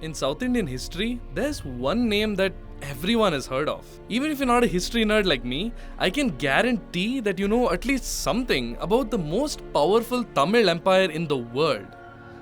In South Indian history, there's one name that everyone has heard of. Even if you're not a history nerd like me, I can guarantee that you know at least something about the most powerful Tamil empire in the world,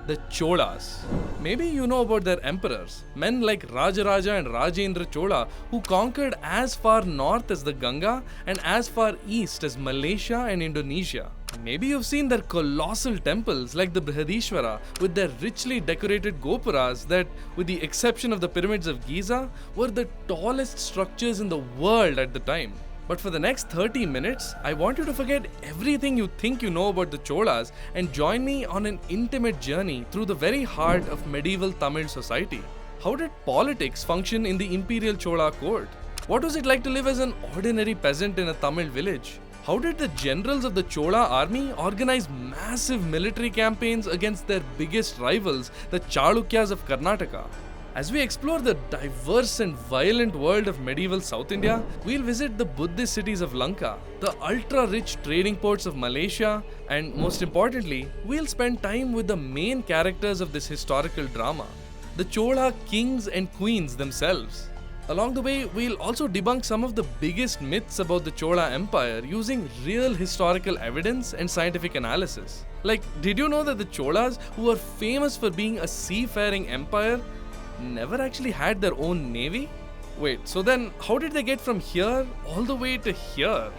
the Cholas. Maybe you know about their emperors, men like Rajaraja and Rajendra Chola, who conquered as far north as the Ganga and as far east as Malaysia and Indonesia. Maybe you've seen their colossal temples like the Brihadishwara with their richly decorated gopuras that, with the exception of the pyramids of Giza, were the tallest structures in the world at the time. But for the next 30 minutes, I want you to forget everything you think you know about the Cholas and join me on an intimate journey through the very heart of medieval Tamil society. How did politics function in the Imperial Chola court? What was it like to live as an ordinary peasant in a Tamil village? How did the generals of the Chola army organize massive military campaigns against their biggest rivals, the Chalukyas of Karnataka? As we explore the diverse and violent world of medieval South India, we'll visit the Buddhist cities of Lanka, the ultra-rich trading ports of Malaysia, and most importantly, we'll spend time with the main characters of this historical drama, the Chola kings and queens themselves. Along the way, we'll also debunk some of the biggest myths about the Chola Empire using real historical evidence and scientific analysis. Like, did you know that the Cholas, who were famous for being a seafaring empire, never actually had their own navy? Wait, so then how did they get from here all the way to here?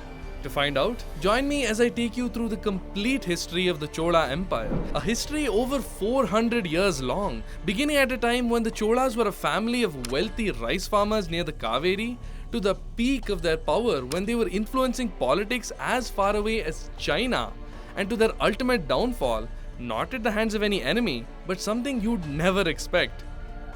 To find out, join me as I take you through the complete history of the Chola Empire, a history over 400 years long, beginning at a time when the Cholas were a family of wealthy rice farmers near the Kaveri, to the peak of their power when they were influencing politics as far away as China, and to their ultimate downfall, not at the hands of any enemy, but something you'd never expect: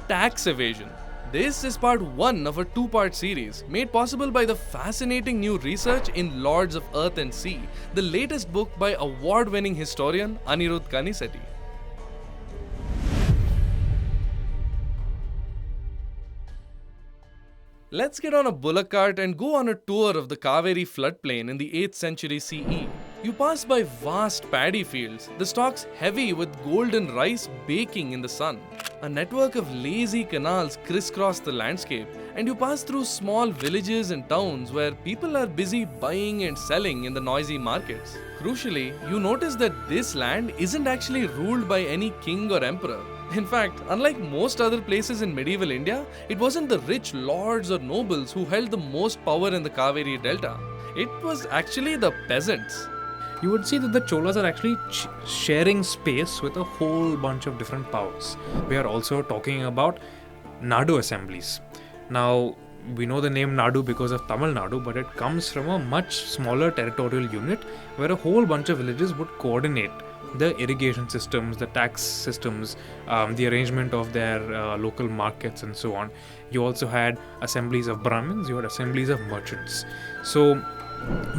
tax evasion. This is part 1 of a 2-part series made possible by the fascinating new research in Lords of Earth and Sea, the latest book by award-winning historian Anirudh Kanisetti. Let's get on a bullock cart and go on a tour of the Kaveri floodplain in the 8th century CE. You pass by vast paddy fields, the stalks heavy with golden rice baking in the sun. A network of lazy canals crisscross the landscape, and you pass through small villages and towns where people are busy buying and selling in the noisy markets. Crucially, you notice that this land isn't actually ruled by any king or emperor. In fact, unlike most other places in medieval India, it wasn't the rich lords or nobles who held the most power in the Kaveri Delta. It was actually the peasants. You would see that the Cholas are actually sharing space with a whole bunch of different powers. We are also talking about Nadu assemblies. Now, we know the name Nadu because of Tamil Nadu, but it comes from a much smaller territorial unit where a whole bunch of villages would coordinate the irrigation systems, the tax systems, the arrangement of their local markets and so on. You also had assemblies of Brahmins, you had assemblies of merchants. So,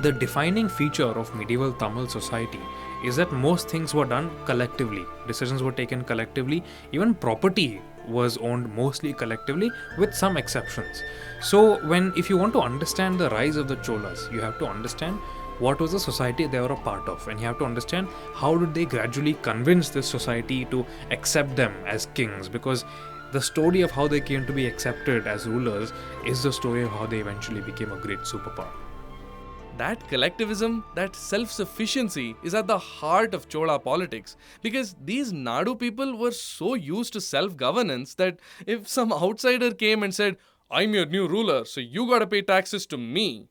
the defining feature of medieval Tamil society is that most things were done collectively. Decisions were taken collectively. Even property was owned mostly collectively, with some exceptions. So, if you want to understand the rise of the Cholas, you have to understand what was the society they were a part of, and you have to understand how did they gradually convince this society to accept them as kings, because the story of how they came to be accepted as rulers is the story of how they eventually became a great superpower. That collectivism, that self-sufficiency is at the heart of Chola politics, because these Nadu people were so used to self-governance that if some outsider came and said, "I'm your new ruler, so you gotta pay taxes to me,"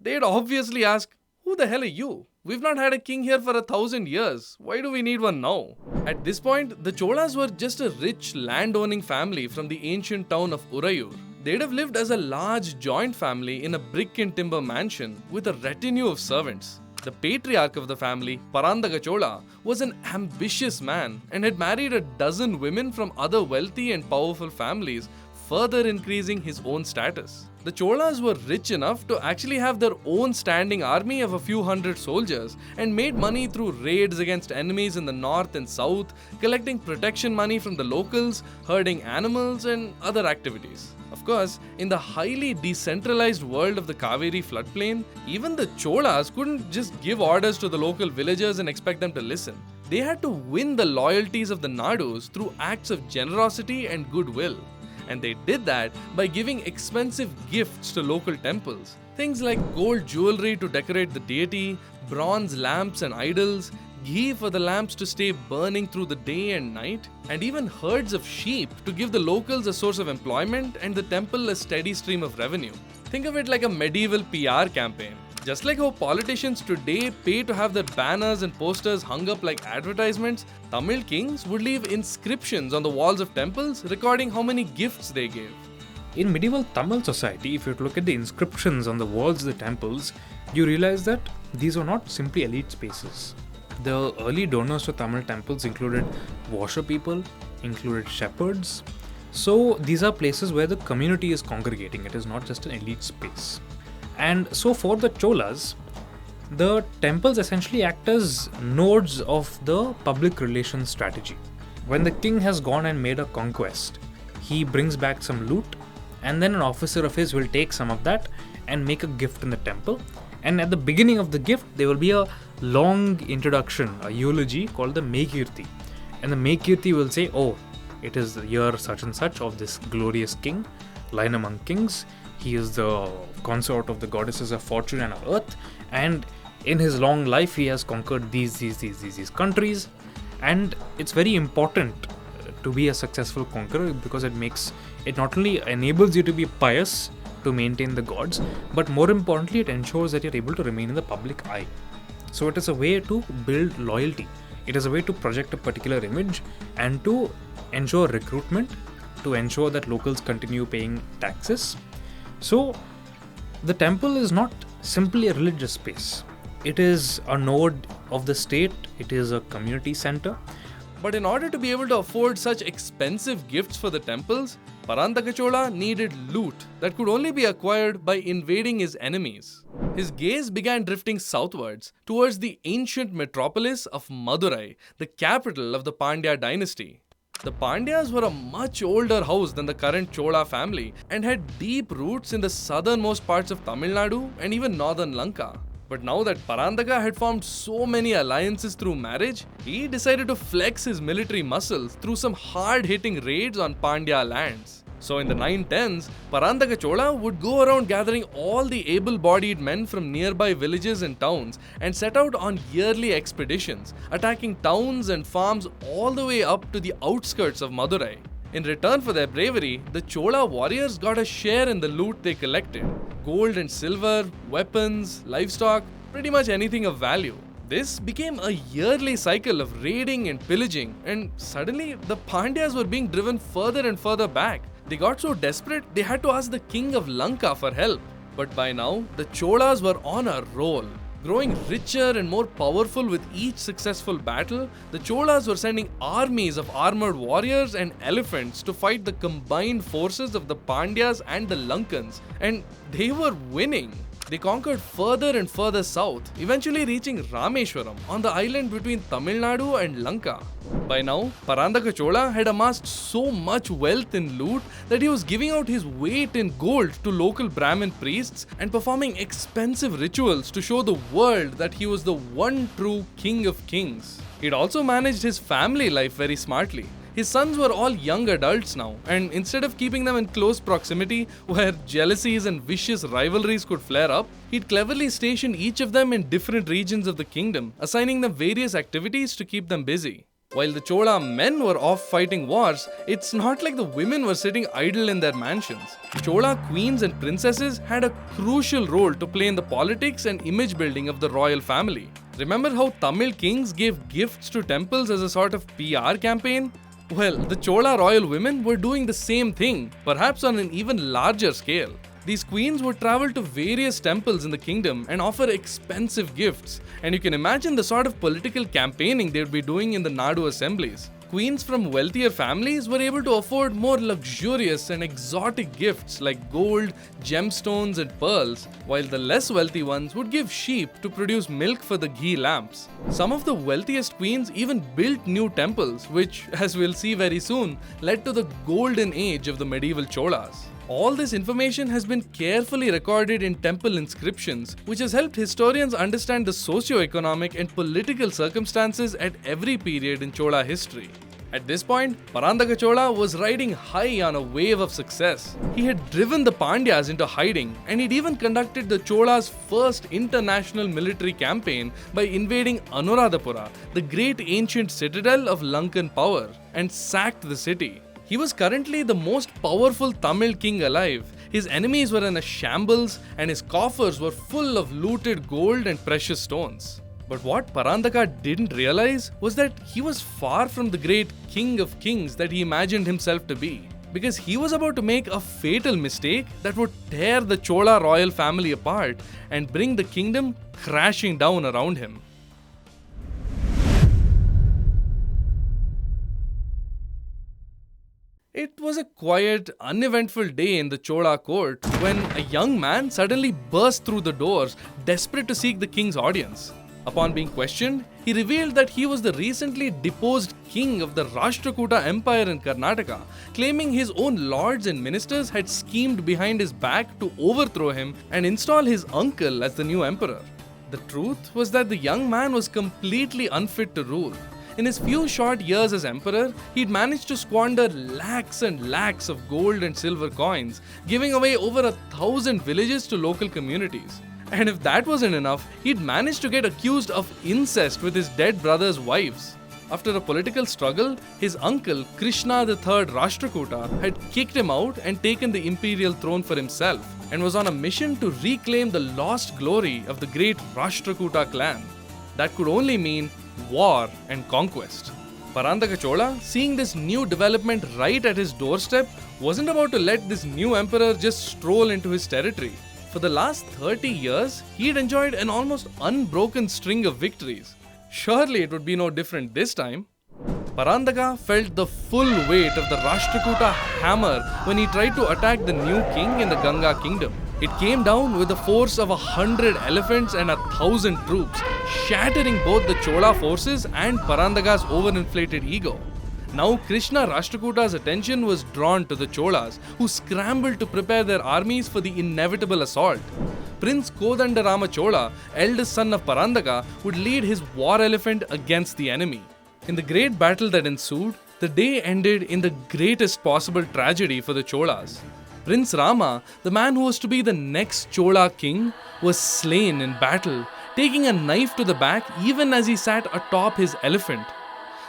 they'd obviously ask, "Who the hell are you? We've not had a king here for 1,000 years. Why do we need one now?" At this point, the Cholas were just a rich land-owning family from the ancient town of Urayur. They'd have lived as a large joint family in a brick and timber mansion with a retinue of servants. The patriarch of the family, Rajaraja Chola, was an ambitious man and had married a dozen women from other wealthy and powerful families, further increasing his own status. The Cholas were rich enough to actually have their own standing army of a few hundred soldiers and made money through raids against enemies in the north and south, collecting protection money from the locals, herding animals, and other activities. Of course, in the highly decentralized world of the Kaveri floodplain, even the Cholas couldn't just give orders to the local villagers and expect them to listen. They had to win the loyalties of the Nadus through acts of generosity and goodwill. And they did that by giving expensive gifts to local temples. Things like gold jewelry to decorate the deity, bronze lamps and idols, ghee for the lamps to stay burning through the day and night, and even herds of sheep to give the locals a source of employment and the temple a steady stream of revenue. Think of it like a medieval PR campaign. Just like how politicians today pay to have their banners and posters hung up like advertisements, Tamil kings would leave inscriptions on the walls of temples recording how many gifts they gave. In medieval Tamil society, if you look at the inscriptions on the walls of the temples, you realize that these were not simply elite spaces. The early donors to Tamil temples included washer people, included shepherds. So these are places where the community is congregating. It is not just an elite space. And so for the Cholas, the temples essentially act as nodes of the public relations strategy. When the king has gone and made a conquest, he brings back some loot, and then an officer of his will take some of that and make a gift in the temple. And at the beginning of the gift, there will be a long introduction, a eulogy called the Mekirti. And the Mekirti will say, oh, it is the year such and such of this glorious king, line among kings. He is the consort of the goddesses of fortune and of earth. And in his long life, he has conquered these countries. And it's very important to be a successful conqueror because it not only enables you to be pious, to maintain the gods, but more importantly, it ensures that you're able to remain in the public eye. So it is a way to build loyalty. It is a way to project a particular image and to ensure recruitment, to ensure that locals continue paying taxes. So the temple is not simply a religious space. It is a node of the state. It is a community center. But in order to be able to afford such expensive gifts for the temples, Parantaka Chola needed loot that could only be acquired by invading his enemies. His gaze began drifting southwards towards the ancient metropolis of Madurai, the capital of the Pandya dynasty. The Pandyas were a much older house than the current Chola family and had deep roots in the southernmost parts of Tamil Nadu and even northern Lanka. But now that Parantaka had formed so many alliances through marriage, he decided to flex his military muscles through some hard-hitting raids on Pandya lands. So in the 910s, Parantaka Chola would go around gathering all the able-bodied men from nearby villages and towns and set out on yearly expeditions, attacking towns and farms all the way up to the outskirts of Madurai. In return for their bravery, the Chola warriors got a share in the loot they collected. Gold and silver, weapons, livestock, pretty much anything of value. This became a yearly cycle of raiding and pillaging, and suddenly the Pandyas were being driven further and further back. They got so desperate, they had to ask the king of Lanka for help. But by now, the Cholas were on a roll. Growing richer and more powerful with each successful battle, the Cholas were sending armies of armored warriors and elephants to fight the combined forces of the Pandyas and the Lankans, and they were winning. They conquered further and further south, eventually reaching Rameshwaram on the island between Tamil Nadu and Lanka. By now, Parantaka Chola had amassed so much wealth in loot that he was giving out his weight in gold to local Brahmin priests and performing expensive rituals to show the world that he was the one true king of kings. He'd also managed his family life very smartly. His sons were all young adults now, and instead of keeping them in close proximity where jealousies and vicious rivalries could flare up, he'd cleverly stationed each of them in different regions of the kingdom, assigning them various activities to keep them busy. While the Chola men were off fighting wars, it's not like the women were sitting idle in their mansions. Chola queens and princesses had a crucial role to play in the politics and image building of the royal family. Remember how Tamil kings gave gifts to temples as a sort of PR campaign? Well, the Chola royal women were doing the same thing, perhaps on an even larger scale. These queens would travel to various temples in the kingdom and offer expensive gifts, and you can imagine the sort of political campaigning they would be doing in the Nadu assemblies. Queens from wealthier families were able to afford more luxurious and exotic gifts like gold, gemstones, and pearls, while the less wealthy ones would give sheep to produce milk for the ghee lamps. Some of the wealthiest queens even built new temples, which, as we'll see very soon, led to the golden age of the medieval Cholas. All this information has been carefully recorded in temple inscriptions, which has helped historians understand the socio-economic and political circumstances at every period in Chola history. At this point, Parandaka Chola was riding high on a wave of success. He had driven the Pandyas into hiding, and he'd even conducted the Cholas' first international military campaign by invading Anuradhapura, the great ancient citadel of Lankan power, and sacked the city. He was currently the most powerful Tamil king alive. His enemies were in a shambles, and his coffers were full of looted gold and precious stones. But what Parandaka didn't realize was that he was far from the great king of kings that he imagined himself to be, because he was about to make a fatal mistake that would tear the Chola royal family apart and bring the kingdom crashing down around him. It was a quiet, uneventful day in the Chola court when a young man suddenly burst through the doors, desperate to seek the king's audience. Upon being questioned, he revealed that he was the recently deposed king of the Rashtrakuta Empire in Karnataka, claiming his own lords and ministers had schemed behind his back to overthrow him and install his uncle as the new emperor. The truth was that the young man was completely unfit to rule. In his few short years as emperor, he'd managed to squander lakhs and lakhs of gold and silver coins, giving away over 1,000 villages to local communities. And if that wasn't enough, he'd managed to get accused of incest with his dead brother's wives. After a political struggle, his uncle, Krishna III Rashtrakuta, had kicked him out and taken the imperial throne for himself, and was on a mission to reclaim the lost glory of the great Rashtrakuta clan. That could only mean war and conquest. Parandaka Chola, seeing this new development right at his doorstep, wasn't about to let this new emperor just stroll into his territory. For the last 30 years, he'd enjoyed an almost unbroken string of victories. Surely it would be no different this time. Parandaka felt the full weight of the Rashtrakuta hammer when he tried to attack the new king in the Ganga kingdom. It came down with the force of 100 elephants and 1,000 troops, shattering both the Chola forces and Parandaka's overinflated ego. Now Krishna Rashtrakuda's attention was drawn to the Cholas, who scrambled to prepare their armies for the inevitable assault. Prince Kodandarama Chola, eldest son of Parandaka, would lead his war elephant against the enemy. In the great battle that ensued, the day ended in the greatest possible tragedy for the Cholas. Prince Rama, the man who was to be the next Chola king, was slain in battle, taking a knife to the back even as he sat atop his elephant.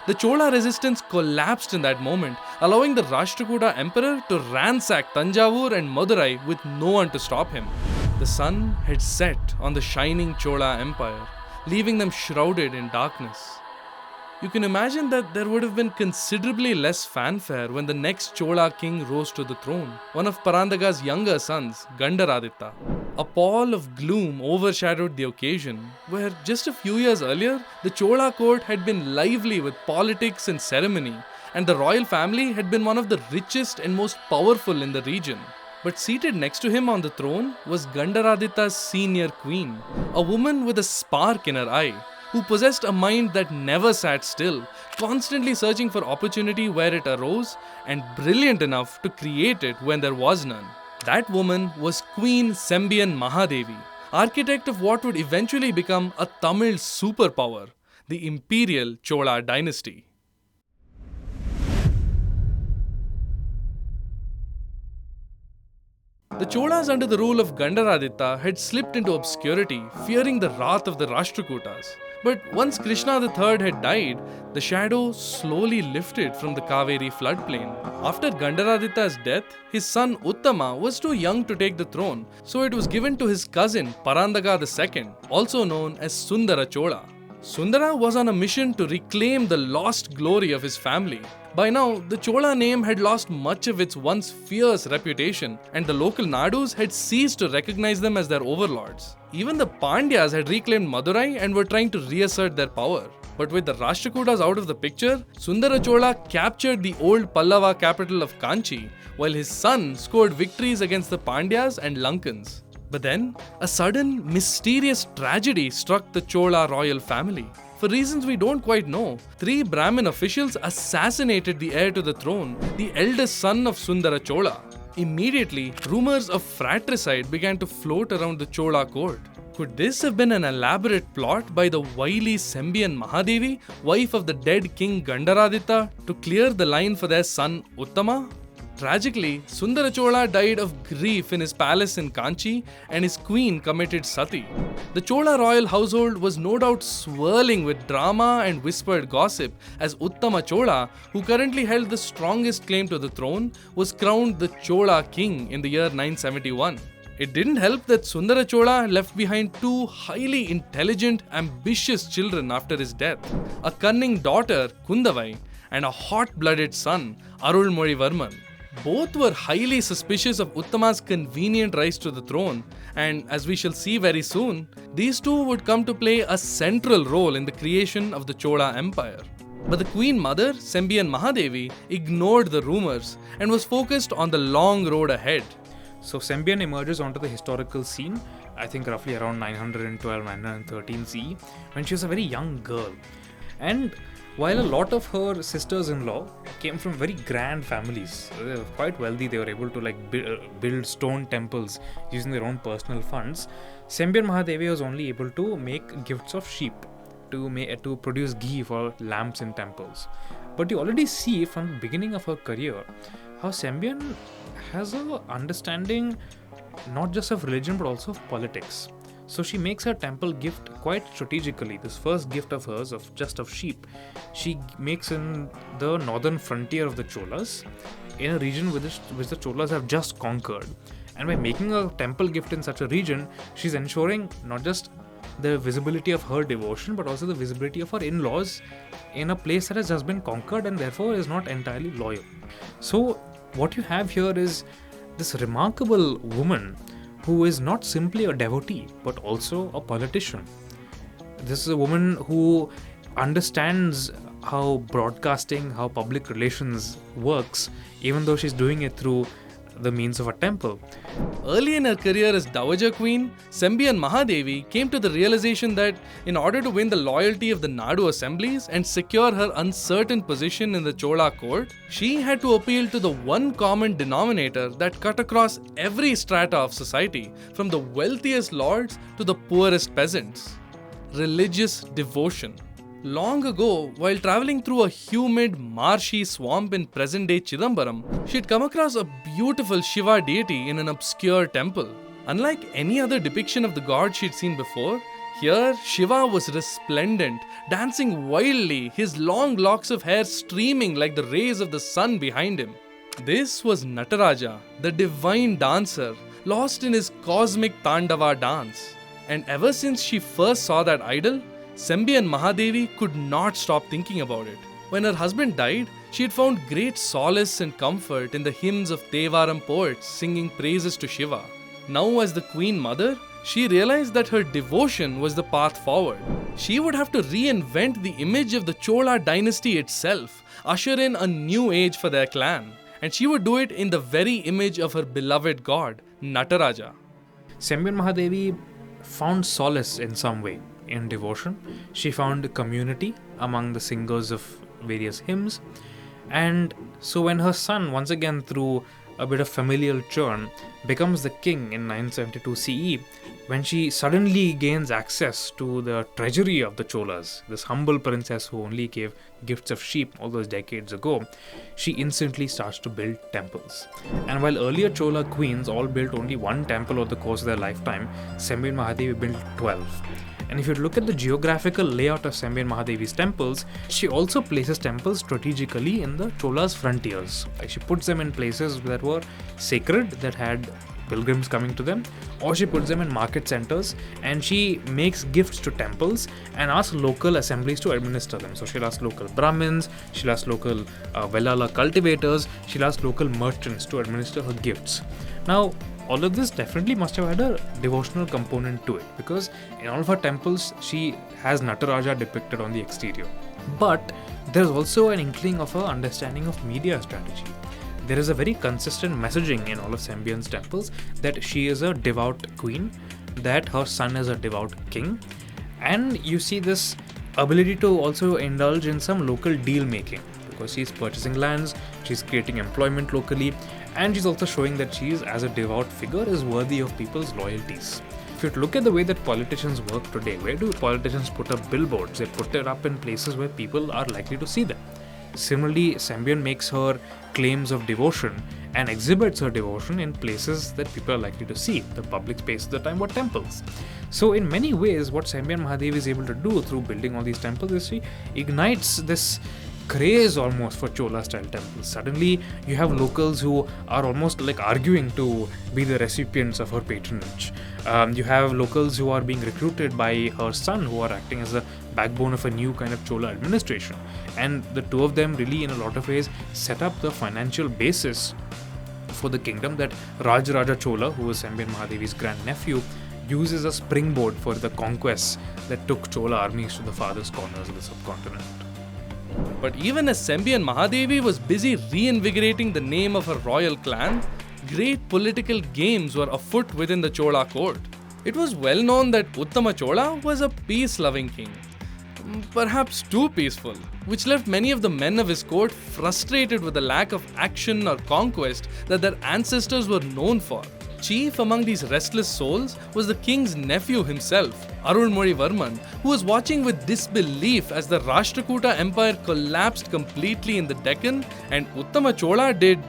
The Chola resistance collapsed in that moment, allowing the Rashtrakuta emperor to ransack Tanjavur and Madurai with no one to stop him. The sun had set on the shining Chola empire, leaving them shrouded in darkness. You can imagine that there would have been considerably less fanfare when the next Chola king rose to the throne, one of Parandaga's younger sons, Gandaraditya. A pall of gloom overshadowed the occasion, where just a few years earlier, the Chola court had been lively with politics and ceremony, and the royal family had been one of the richest and most powerful in the region. But seated next to him on the throne was Gandaraditya's senior queen, a woman with a spark in her eye, who possessed a mind that never sat still, constantly searching for opportunity where it arose, and brilliant enough to create it when there was none. That woman was Queen Sembiyan Mahadevi, architect of what would eventually become a Tamil superpower, the Imperial Chola Dynasty. The Cholas under the rule of Gandaraditya had slipped into obscurity, fearing the wrath of the Rashtrakutas. But once Krishna III had died, the shadow slowly lifted from the Kaveri floodplain. After Gandaraditya's death, his son Uttama was too young to take the throne, so it was given to his cousin Parandaka II, also known as Sundara Chola. Sundara was on a mission to reclaim the lost glory of his family. By now, the Chola name had lost much of its once fierce reputation, and the local Nadus had ceased to recognize them as their overlords. Even the Pandyas had reclaimed Madurai and were trying to reassert their power. But with the Rashtrakutas out of the picture, Sundara Chola captured the old Pallava capital of Kanchi, while his son scored victories against the Pandyas and Lankans. But then, a sudden, mysterious tragedy struck the Chola royal family. For reasons we don't quite know, 3 Brahmin officials assassinated the heir to the throne, the eldest son of Sundara Chola. Immediately, rumors of fratricide began to float around the Chola court. Could this have been an elaborate plot by the wily Sembiyan Mahadevi, wife of the dead king Gandaraditya, to clear the line for their son Uttama? Tragically, Sundara Chola died of grief in his palace in Kanchi and his queen committed sati. The Chola royal household was no doubt swirling with drama and whispered gossip as Uttama Chola, who currently held the strongest claim to the throne, was crowned the Chola king in the year 971. It didn't help that Sundara Chola left behind two highly intelligent, ambitious children after his death, a cunning daughter, Kundavai, and a hot-blooded son, Arulmozhivarman. Both were highly suspicious of Uttama's convenient rise to the throne, and as we shall see very soon, these two would come to play a central role in the creation of the Chola Empire. But the Queen Mother, Sembiyan Mahadevi, ignored the rumors and was focused on the long road ahead. So Sembiyan emerges onto the historical scene, I think roughly around 912, 913 CE, when she was a very young girl. And while a lot of her sisters-in-law came from very grand families, they were quite wealthy, they were able to build stone temples using their own personal funds, Sembiyan Mahadevi was only able to make gifts of sheep to produce ghee for lamps in temples. But you already see from the beginning of her career how Sembiyan has an understanding not just of religion but also of politics. So she makes her temple gift quite strategically. This first gift of hers of sheep, she makes in the northern frontier of the Cholas, in a region which the Cholas have just conquered. And by making a temple gift in such a region, she's ensuring not just the visibility of her devotion but also the visibility of her in-laws in a place that has just been conquered and therefore is not entirely loyal. So what you have here is this remarkable woman who is not simply a devotee but also a politician. This is a woman who understands how broadcasting, how public relations works, even though she's doing it through the means of a temple. Early in her career as Dowager Queen, Sembiyan Mahadevi came to the realization that in order to win the loyalty of the Nadu assemblies and secure her uncertain position in the Chola court, she had to appeal to the one common denominator that cut across every strata of society, from the wealthiest lords to the poorest peasants: religious devotion. Long ago, while traveling through a humid, marshy swamp in present-day Chidambaram, she'd come across a beautiful Shiva deity in an obscure temple. Unlike any other depiction of the god she'd seen before, here Shiva was resplendent, dancing wildly, his long locks of hair streaming like the rays of the sun behind him. This was Nataraja, the divine dancer, lost in his cosmic Tandava dance. And ever since she first saw that idol, Sembiyan Mahadevi could not stop thinking about it. When her husband died, she had found great solace and comfort in the hymns of Tevaram poets singing praises to Shiva. Now, as the Queen Mother, she realized that her devotion was the path forward. She would have to reinvent the image of the Chola Dynasty itself, usher in a new age for their clan. And she would do it in the very image of her beloved god, Nataraja. Sembiyan Mahadevi found solace in some way in devotion. She found community among the singers of various hymns, and so when her son, once again through a bit of familial churn, becomes the king in 972 CE, when she suddenly gains access to the treasury of the Cholas, this humble princess who only gave gifts of sheep all those decades ago, she instantly starts to build temples. And while earlier Chola queens all built only one temple over the course of their lifetime, Sembiyan Mahadevi built 12. And if you look at the geographical layout of Sembiyan Mahadevi's temples, she also places temples strategically in the Cholas' frontiers. She puts them in places that were sacred, that had pilgrims coming to them, or she puts them in market centers, and she makes gifts to temples and asks local assemblies to administer them. So she'll ask local Brahmins, she'll ask local Velala cultivators, she'll ask local merchants to administer her gifts. Now, all of this definitely must have had a devotional component to it, because in all of her temples she has Nataraja depicted on the exterior. But there's also an inkling of her understanding of media strategy. There is a very consistent messaging in all of Sembiyan's temples that she is a devout queen, that her son is a devout king, and you see this ability to also indulge in some local deal making, because she's purchasing lands, she's creating employment locally, And she's also showing that she is, as a devout figure, is worthy of people's loyalties. If you look at the way that politicians work today, where do politicians put up billboards? They put it up in places where people are likely to see them. Similarly, Sembiyan makes her claims of devotion and exhibits her devotion in places that people are likely to see. The public spaces at the time were temples. So in many ways, what Sembiyan Mahadevi is able to do through building all these temples is she ignites this craze almost for Chola style temples. Suddenly you have locals who are almost like arguing to be the recipients of her patronage. You have locals who are being recruited by her son, who are acting as the backbone of a new kind of Chola administration, and the two of them really in a lot of ways set up the financial basis for the kingdom that Rajaraja Chola, who was Sembiyan Mahadevi's grandnephew, uses as a springboard for the conquests that took Chola armies to the farthest corners of the subcontinent. But even as Sembiyan Mahadevi was busy reinvigorating the name of her royal clan, great political games were afoot within the Chola court. It was well known that Uttama Chola was a peace-loving king, perhaps too peaceful, which left many of the men of his court frustrated with the lack of action or conquest that their ancestors were known for. Chief among these restless souls was the king's nephew himself, Arulmozhivarman, who was watching with disbelief as the Rashtrakuta empire collapsed completely in the Deccan and Uttama Chola did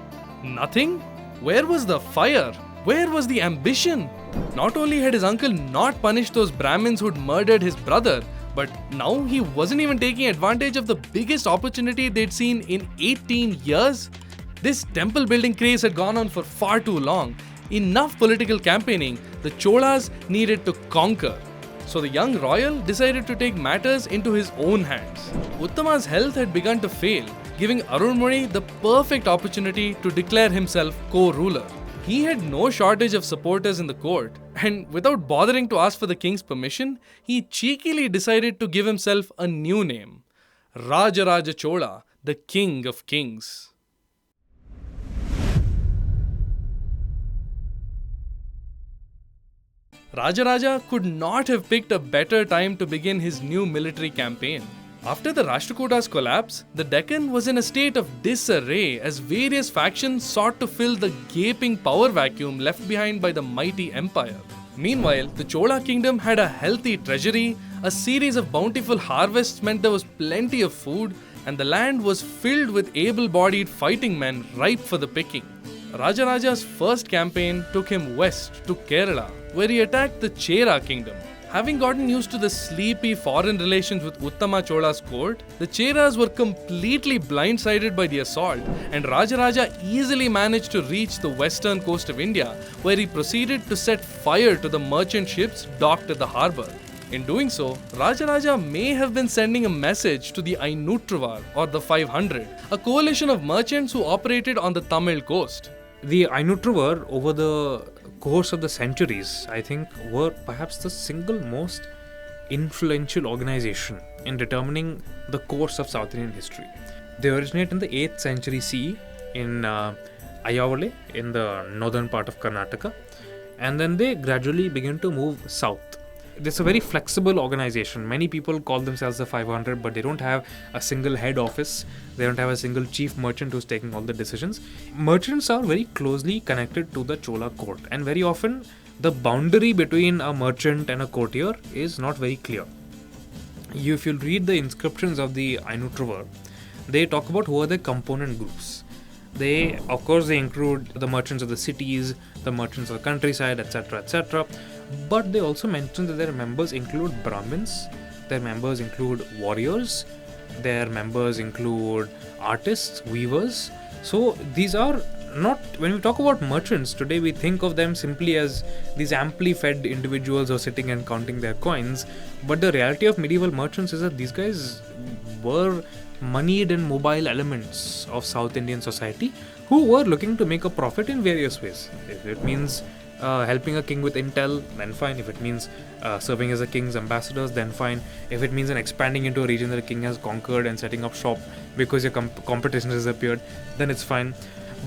nothing? Where was the fire? Where was the ambition? Not only had his uncle not punished those Brahmins who'd murdered his brother, but now he wasn't even taking advantage of the biggest opportunity they'd seen in 18 years. This temple building craze had gone on for far too long. Enough political campaigning, the Cholas needed to conquer. So the young royal decided to take matters into his own hands. Uttama's health had begun to fail, giving Arulmozhi the perfect opportunity to declare himself co-ruler. He had no shortage of supporters in the court, and without bothering to ask for the king's permission, he cheekily decided to give himself a new name, Rajaraja Chola, the King of Kings. Rajaraja could not have picked a better time to begin his new military campaign. After the Rashtrakutas' collapse, the Deccan was in a state of disarray as various factions sought to fill the gaping power vacuum left behind by the mighty empire. Meanwhile, the Chola kingdom had a healthy treasury, a series of bountiful harvests meant there was plenty of food, and the land was filled with able-bodied fighting men ripe for the picking. Rajaraja's first campaign took him west to Kerala, where he attacked the Chera kingdom. Having gotten used to the sleepy foreign relations with Uttama Chola's court, the Cheras were completely blindsided by the assault, and Rajaraja easily managed to reach the western coast of India, where he proceeded to set fire to the merchant ships docked at the harbour. In doing so, Rajaraja may have been sending a message to the Ainutruvar or the 500, a coalition of merchants who operated on the Tamil coast. The Ainutruvar, over the course of the centuries, I think, were perhaps the single most influential organization in determining the course of South Indian history. They originate in the 8th century CE in Ayavale, in the northern part of Karnataka, and then they gradually begin to move south. It's a very flexible organization. Many people call themselves the 500, but they don't have a single head office. They don't have a single chief merchant who's taking all the decisions. Merchants are very closely connected to the Chola court, and very often the boundary between a merchant and a courtier is not very clear. If you read the inscriptions of the Ainutruvar, they talk about who are the component groups. They include the merchants of the cities, the merchants of the countryside, etc., etc. But they also mention that their members include Brahmins, their members include warriors, their members include artists, weavers. So these are not, when we talk about merchants today, we think of them simply as these amply fed individuals who are sitting and counting their coins. But the reality of medieval merchants is that these guys were moneyed and mobile elements of South Indian society who were looking to make a profit in various ways. If it means helping a king with intel, then fine. If it means serving as a king's ambassadors, then fine. If it means expanding into a region that a king has conquered and setting up shop because your competition has appeared, then it's fine.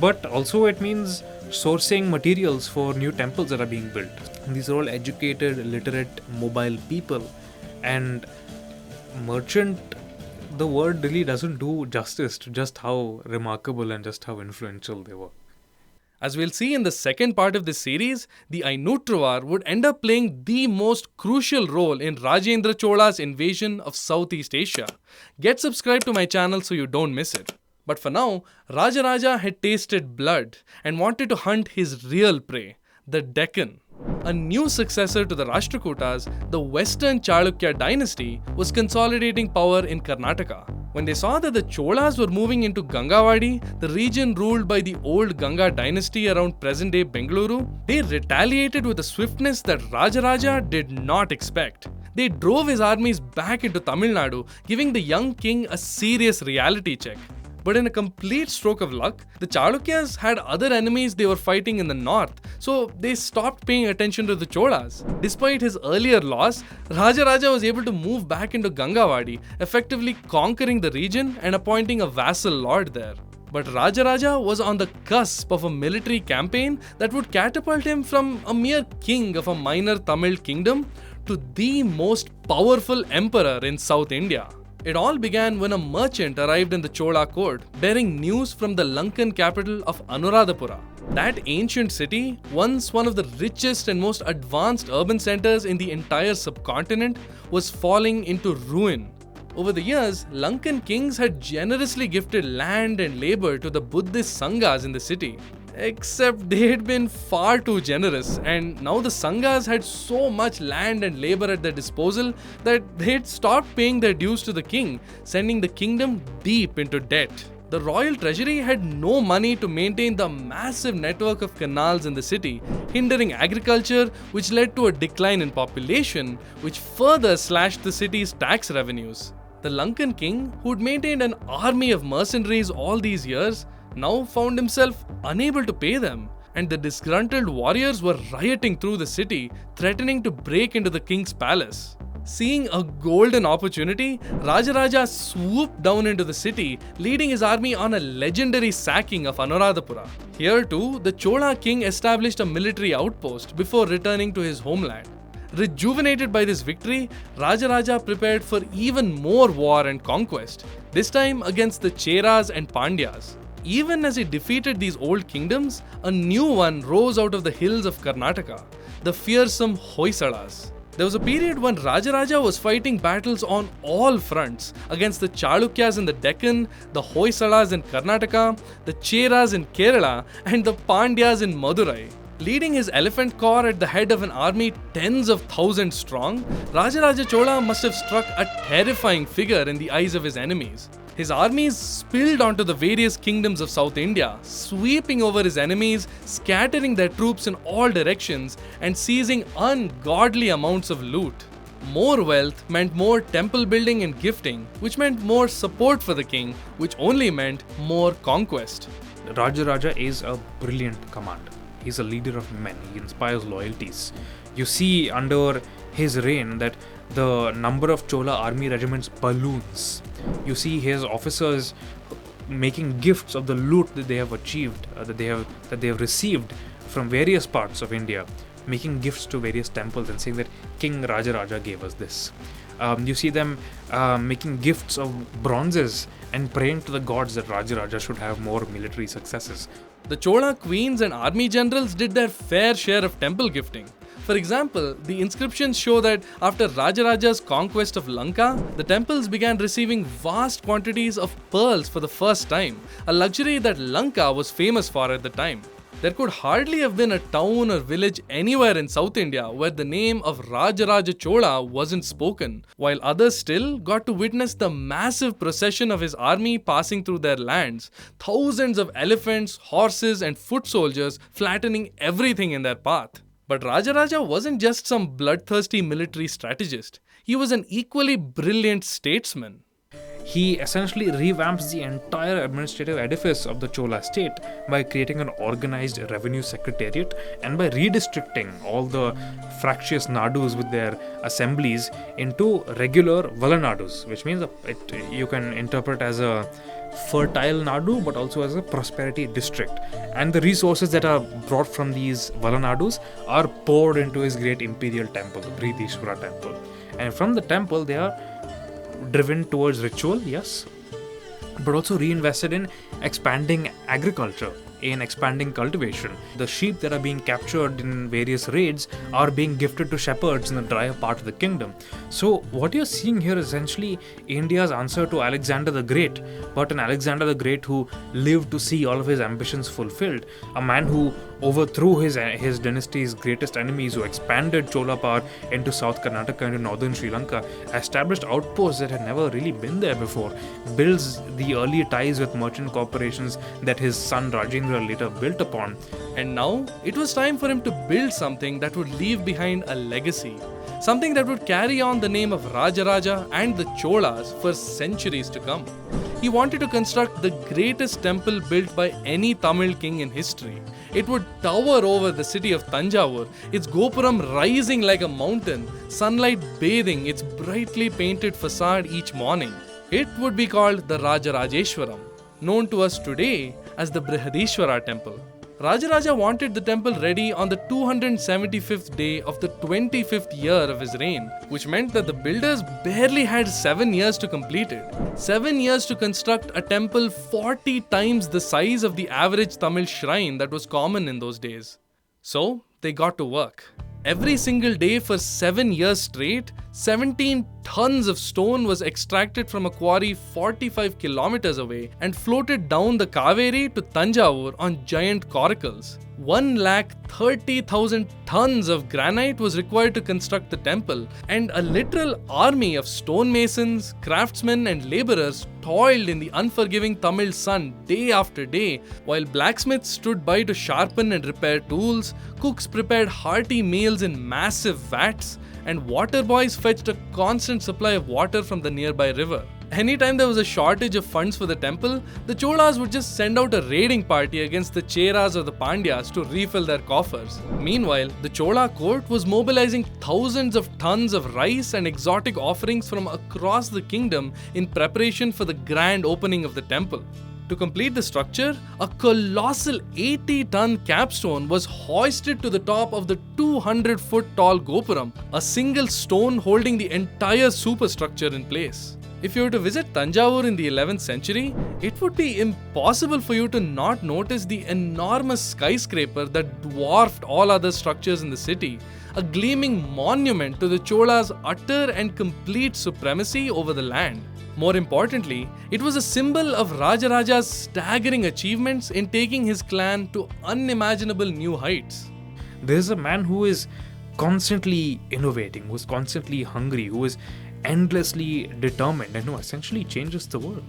But also it means sourcing materials for new temples that are being built. These are all educated, literate, mobile people, and merchant, the word really doesn't do justice to just how remarkable and just how influential they were. As we'll see in the second part of this series, the Ainutruvar would end up playing the most crucial role in Rajendra Chola's invasion of Southeast Asia. Get subscribed to my channel so you don't miss it. But for now, Rajaraja had tasted blood and wanted to hunt his real prey, the Deccan. A new successor to the Rashtrakutas, the Western Chalukya dynasty was consolidating power in Karnataka. When they saw that the Cholas were moving into Gangavadi, the region ruled by the old Ganga dynasty around present-day Bengaluru, they retaliated with a swiftness that Rajaraja did not expect. They drove his armies back into Tamil Nadu, giving the young king a serious reality check. But in a complete stroke of luck, the Chalukyas had other enemies they were fighting in the north, so they stopped paying attention to the Cholas. Despite his earlier loss, Rajaraja was able to move back into Gangavadi, effectively conquering the region and appointing a vassal lord there. But Rajaraja was on the cusp of a military campaign that would catapult him from a mere king of a minor Tamil kingdom to the most powerful emperor in South India. It all began when a merchant arrived in the Chola court, bearing news from the Lankan capital of Anuradhapura. That ancient city, once one of the richest and most advanced urban centers in the entire subcontinent, was falling into ruin. Over the years, Lankan kings had generously gifted land and labor to the Buddhist Sanghas in the city. Except they had been far too generous, and now the Sanghas had so much land and labor at their disposal that they had stopped paying their dues to the king, sending the kingdom deep into debt. The royal treasury had no money to maintain the massive network of canals in the city, hindering agriculture, which led to a decline in population, which further slashed the city's tax revenues. The Lankan king, who'd maintained an army of mercenaries all these years, now found himself unable to pay them, and the disgruntled warriors were rioting through the city, threatening to break into the king's palace. Seeing a golden opportunity, Rajaraja swooped down into the city, leading his army on a legendary sacking of Anuradhapura. Here too, the Chola king established a military outpost before returning to his homeland. Rejuvenated by this victory, Rajaraja prepared for even more war and conquest, this time against the Cheras and Pandyas. Even as he defeated these old kingdoms, a new one rose out of the hills of Karnataka, the fearsome Hoysalas. There was a period when Rajaraja was fighting battles on all fronts against the Chalukyas in the Deccan, the Hoysalas in Karnataka, the Cheras in Kerala, and the Pandyas in Madurai. Leading his elephant corps at the head of an army tens of thousands strong, Rajaraja Chola must have struck a terrifying figure in the eyes of his enemies. His armies spilled onto the various kingdoms of South India, sweeping over his enemies, scattering their troops in all directions, and seizing ungodly amounts of loot. More wealth meant more temple building and gifting, which meant more support for the king, which only meant more conquest. Rajaraja is a brilliant commander. He's a leader of men. He inspires loyalties. You see under his reign that the number of Chola army regiments balloons. You see his officers making gifts of the loot that they have achieved, that they have received from various parts of India, making gifts to various temples and saying that King Rajaraja gave us this. You see them making gifts of bronzes and praying to the gods that Rajaraja should have more military successes. The Chola queens and army generals did their fair share of temple gifting. For example, the inscriptions show that after Rajaraja's conquest of Lanka, the temples began receiving vast quantities of pearls for the first time, a luxury that Lanka was famous for at the time. There could hardly have been a town or village anywhere in South India where the name of Rajaraja Chola wasn't spoken, while others still got to witness the massive procession of his army passing through their lands, thousands of elephants, horses, and foot soldiers flattening everything in their path. But Rajaraja wasn't just some bloodthirsty military strategist. He was an equally brilliant statesman. He essentially revamps the entire administrative edifice of the Chola state by creating an organized revenue secretariat and by redistricting all the fractious nadus with their assemblies into regular Valanadus, which means you can interpret as a fertile Nadu but also as a prosperity district, and the resources that are brought from these Valanadus are poured into his great imperial temple, the Brihadishwara temple, and from the temple they are driven towards ritual, yes, but also reinvested in expanding agriculture, in expanding cultivation. The sheep that are being captured in various raids are being gifted to shepherds in the drier part of the kingdom. So what you're seeing here is essentially India's answer to Alexander the Great, but an Alexander the Great who lived to see all of his ambitions fulfilled. A man who overthrew his dynasty's greatest enemies, who expanded Chola power into South Karnataka and northern Sri Lanka, established outposts that had never really been there before, builds the early ties with merchant corporations that his son Rajendra later built upon. And now it was time for him to build something that would leave behind a legacy. Something that would carry on the name of Rajaraja and the Cholas for centuries to come. He wanted to construct the greatest temple built by any Tamil king in history. It would tower over the city of Tanjavur, its gopuram rising like a mountain, sunlight bathing its brightly painted facade each morning. It would be called the Rajarajeshwaram, known to us today as the Brihadishwara temple. Rajaraja wanted the temple ready on the 275th day of the 25th year of his reign, which meant that the builders barely had 7 years to complete it. 7 years to construct a temple 40 times the size of the average Tamil shrine that was common in those days. So, they got to work. Every single day for 7 years straight, 17 tons of stone was extracted from a quarry 45 kilometers away and floated down the Kaveri to Tanjavur on giant coracles. 130,000 tons of granite was required to construct the temple, and a literal army of stonemasons, craftsmen and laborers toiled in the unforgiving Tamil sun day after day, while blacksmiths stood by to sharpen and repair tools, cooks prepared hearty meals in massive vats, and water boys fetched a constant supply of water from the nearby river. Anytime there was a shortage of funds for the temple, the Cholas would just send out a raiding party against the Cheras or the Pandyas to refill their coffers. Meanwhile, the Chola court was mobilizing thousands of tons of rice and exotic offerings from across the kingdom in preparation for the grand opening of the temple. To complete the structure, a colossal 80-ton capstone was hoisted to the top of the 200-foot tall gopuram, a single stone holding the entire superstructure in place. If you were to visit Tanjavur in the 11th century, it would be impossible for you to not notice the enormous skyscraper that dwarfed all other structures in the city, a gleaming monument to the Cholas' utter and complete supremacy over the land. More importantly, it was a symbol of Rajaraja's staggering achievements in taking his clan to unimaginable new heights. There's a man who is constantly innovating, who is constantly hungry, who is endlessly determined, and who essentially changes the world.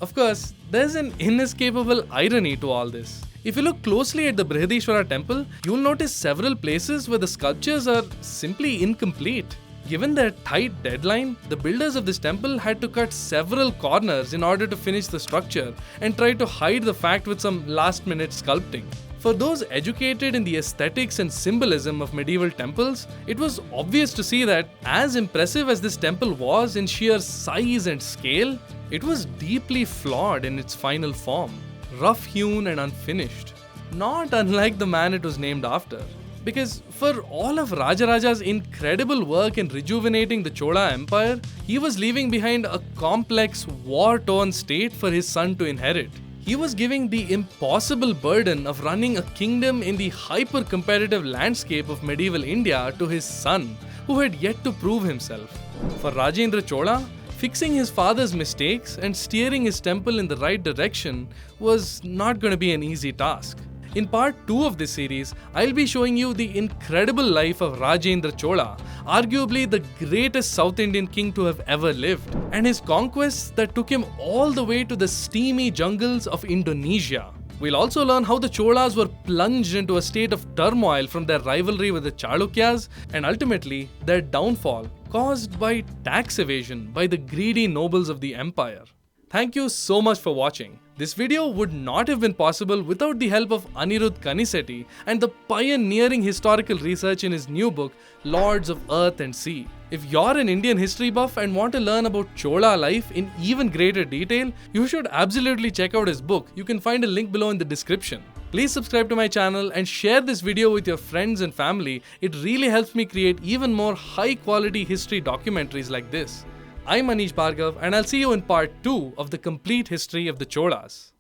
Of course, there's an inescapable irony to all this. If you look closely at the Brihadishwara temple, you'll notice several places where the sculptures are simply incomplete. Given their tight deadline, the builders of this temple had to cut several corners in order to finish the structure and try to hide the fact with some last-minute sculpting. For those educated in the aesthetics and symbolism of medieval temples, it was obvious to see that, as impressive as this temple was in sheer size and scale, it was deeply flawed in its final form, rough-hewn and unfinished. Not unlike the man it was named after. Because for all of Rajaraja's incredible work in rejuvenating the Chola Empire, he was leaving behind a complex, war-torn state for his son to inherit. He was giving the impossible burden of running a kingdom in the hyper-competitive landscape of medieval India to his son, who had yet to prove himself. For Rajendra Chola, fixing his father's mistakes and steering his temple in the right direction was not going to be an easy task. In part 2 of this series, I'll be showing you the incredible life of Rajendra Chola, arguably the greatest South Indian king to have ever lived, and his conquests that took him all the way to the steamy jungles of Indonesia. We'll also learn how the Cholas were plunged into a state of turmoil from their rivalry with the Chalukyas, and ultimately their downfall, caused by tax evasion by the greedy nobles of the empire. Thank you so much for watching. This video would not have been possible without the help of Anirudh Kanisetti and the pioneering historical research in his new book, Lords of Earth and Sea. If you're an Indian history buff and want to learn about Chola life in even greater detail, you should absolutely check out his book. You can find a link below in the description. Please subscribe to my channel and share this video with your friends and family. It really helps me create even more high quality history documentaries like this. I'm Manish Bhargav, and I'll see you in part 2 of the complete history of the Cholas.